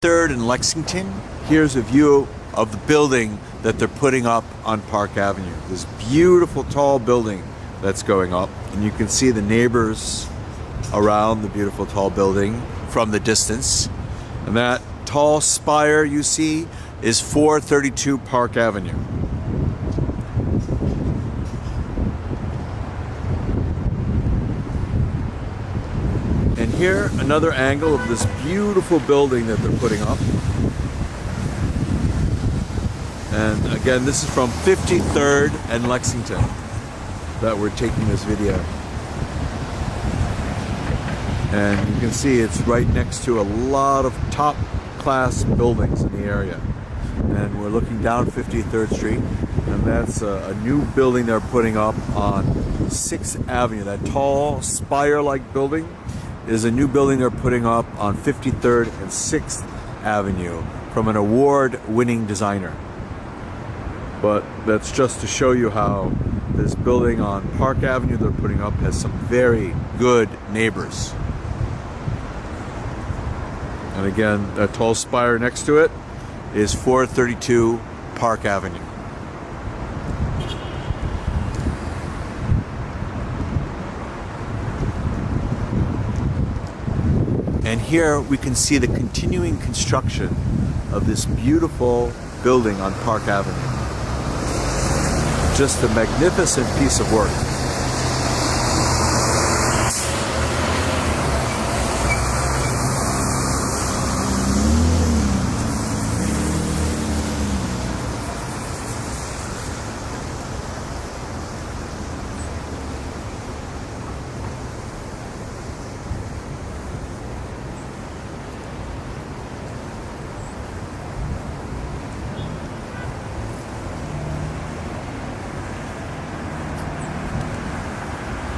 3rd and Lexington. Here's a view of the building that they're putting up on Park Avenue. This beautiful tall building that's going up, and you can see the neighbors around the beautiful tall building from the distance. And that tall spire you see is 432 Park Avenue. And here, another angle of this beautiful building that they're putting up. And again, this is from 53rd and Lexington that we're taking this video. And you can see it's right next to a lot of top class buildings in the area. And we're looking down 53rd Street, and that's a new building they're putting up on 6th Avenue. That tall spire-like building is a new building they're putting up on 53rd and 6th Avenue from an award-winning designer. But that's just to show you how this building on Park Avenue they're putting up has some very good neighbors. And again, that tall spire next to it is 432 Park Avenue. And here we can see the continuing construction of this beautiful building on Park Avenue. Just a magnificent piece of work.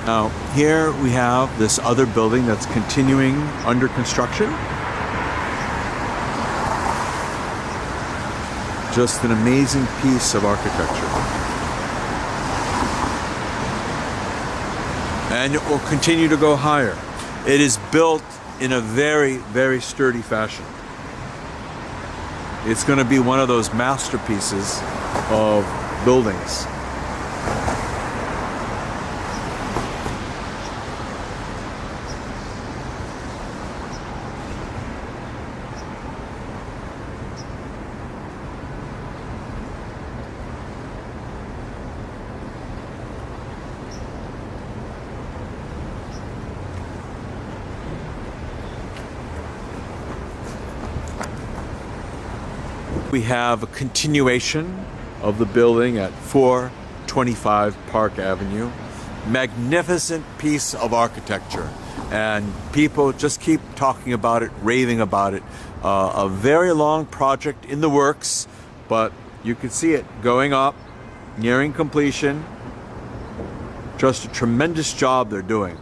Now, here we have this other building that's continuing under construction. Just an amazing piece of architecture. And it will continue to go higher. It is built in a very, very sturdy fashion. It's going to be one of those masterpieces of buildings. We have a continuation of the building at 425 Park Avenue. Magnificent piece of architecture, and people just keep talking about it, raving about it. A very long project in the works, but you can see it going up, nearing completion. Just a tremendous job they're doing.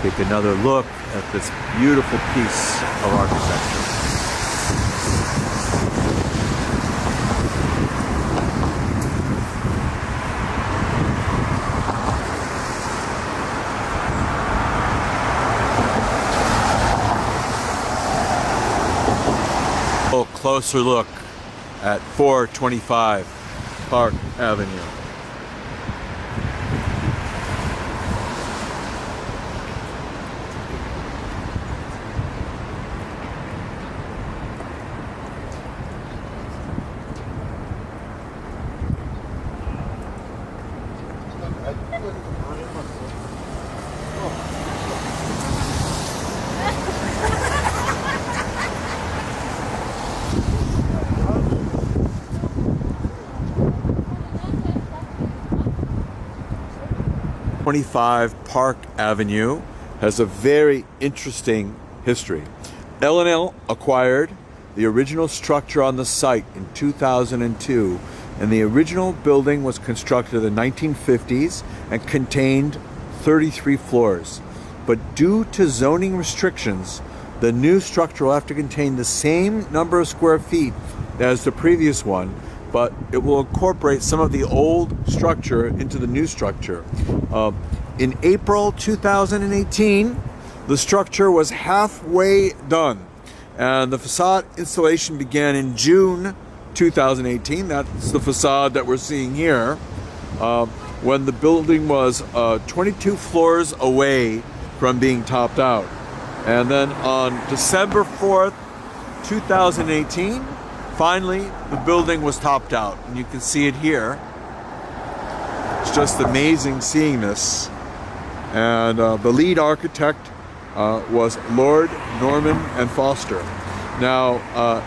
Take another look at this beautiful piece of architecture. A closer look at 425 Park Avenue. Park Avenue has a very interesting history. L&L acquired the original structure on the site in 2002, and the original building was constructed in the 1950s and contained 33 floors. But due to zoning restrictions, The new structure will have to contain the same number of square feet as the previous one, but it will incorporate some of the old structure into the new structure. In April 2018, the structure was halfway done, and the facade installation began in June 2018. That's the facade that we're seeing here, when the building was 22 floors away from being topped out. And then on December 4th, 2018, finally the building was topped out. And you can see it here. It's just amazing seeing this. And the lead architect was Lord Norman and Foster. Now,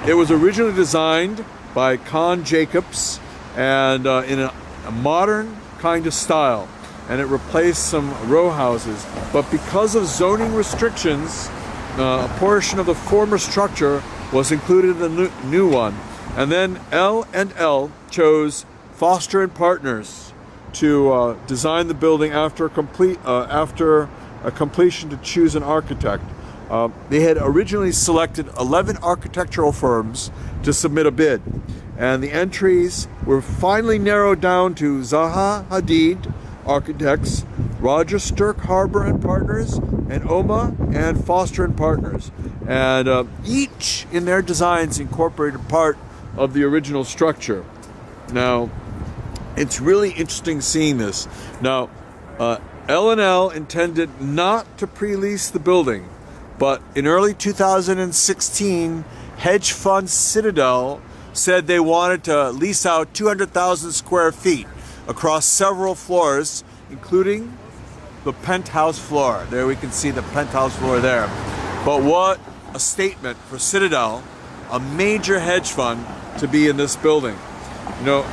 it was originally designed by Con Jacobs and in a modern kind of style. And it replaced some row houses. But because of zoning restrictions, a portion of the former structure was included in the new one. And then L&L chose Foster and Partners to design the building after a completion to choose an architect. They had originally selected 11 architectural firms to submit a bid. And the entries were finally narrowed down to Zaha Hadid Architects, Roger Stirk Harbor and Partners, and OMA and Foster and Partners. And each in their designs incorporated part of the original structure. Now, it's really interesting seeing this. Now, L&L intended not to pre-lease the building, but in early 2016, hedge fund Citadel said they wanted to lease out 200,000 square feet across several floors, including the penthouse floor. There we can see the penthouse floor there. But what a statement for Citadel, a major hedge fund, to be in this building. You know,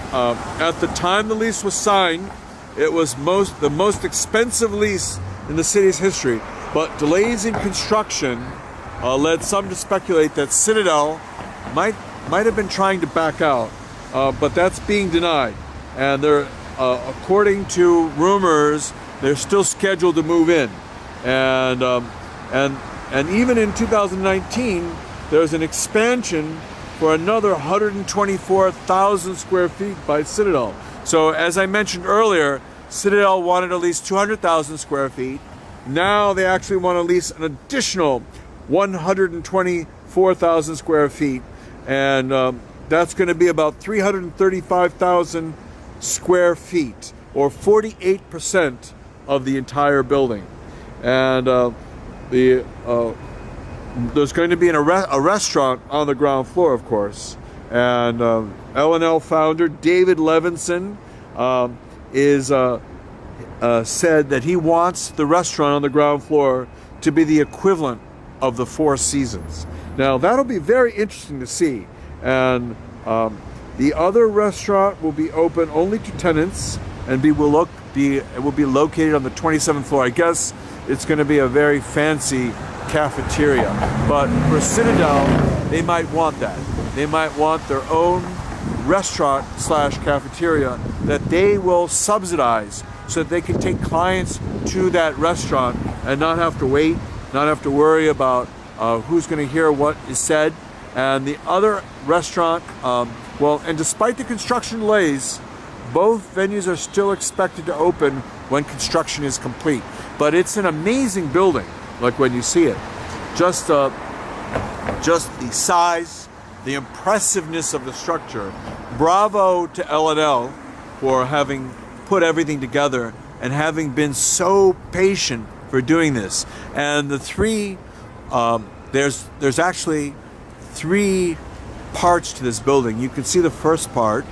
at the time the lease was signed, it was the most expensive lease in the city's history. But delays in construction led some to speculate that Citadel might have been trying to back out, but that's being denied. And they're, according to rumors, they're still scheduled to move in. And even in 2019, there's an expansion for another 124,000 square feet by Citadel. So as I mentioned earlier, Citadel wanted at least 200,000 square feet. Now they actually want to lease an additional 124,000 square feet. And that's going to be about 335,000 square feet, or 48% of the entire building. And there's going to be a restaurant on the ground floor, of course. And L&L founder David Levinson said that he wants the restaurant on the ground floor to be the equivalent of the Four Seasons. Now, that'll be very interesting to see. And the other restaurant will be open only to tenants and it will be located on the 27th floor. I guess it's going to be a very fancy cafeteria. But for Citadel, they might want that. They might want their own restaurant / cafeteria that they will subsidize so that they can take clients to that restaurant and not have to wait, not have to worry about who's going to hear what is said. And the other restaurant, and despite the construction delays, both venues are still expected to open when construction is complete. But it's an amazing building, like when you see it. Just the size, the impressiveness of the structure. Bravo to L&L for having put everything together and having been so patient for doing this. And the three, there's actually 3 parts to this building. You can see the first part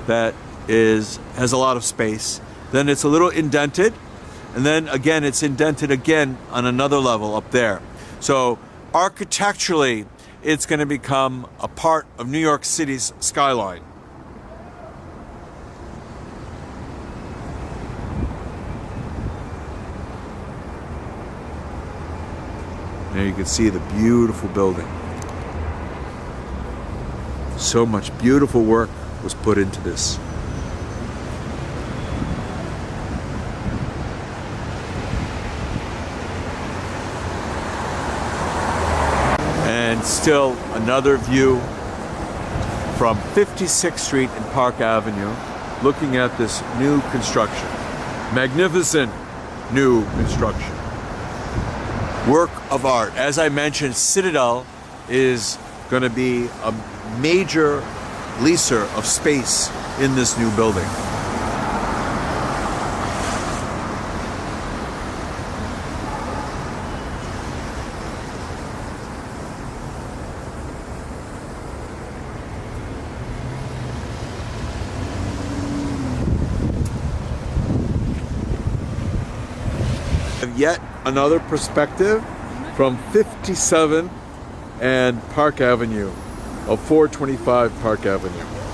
that has a lot of space. Then it's a little indented, and then again it's indented again on another level up there. So architecturally, it's going to become a part of New York City's skyline. There you can see the beautiful building. So much beautiful work was put into this. still another view from 56th Street and Park Avenue, looking at this new construction. Magnificent new construction. Work of art. As I mentioned, Citadel is going to be a major leaser of space in this new building. Yet another perspective from 57 and Park Avenue, of 425 Park Avenue.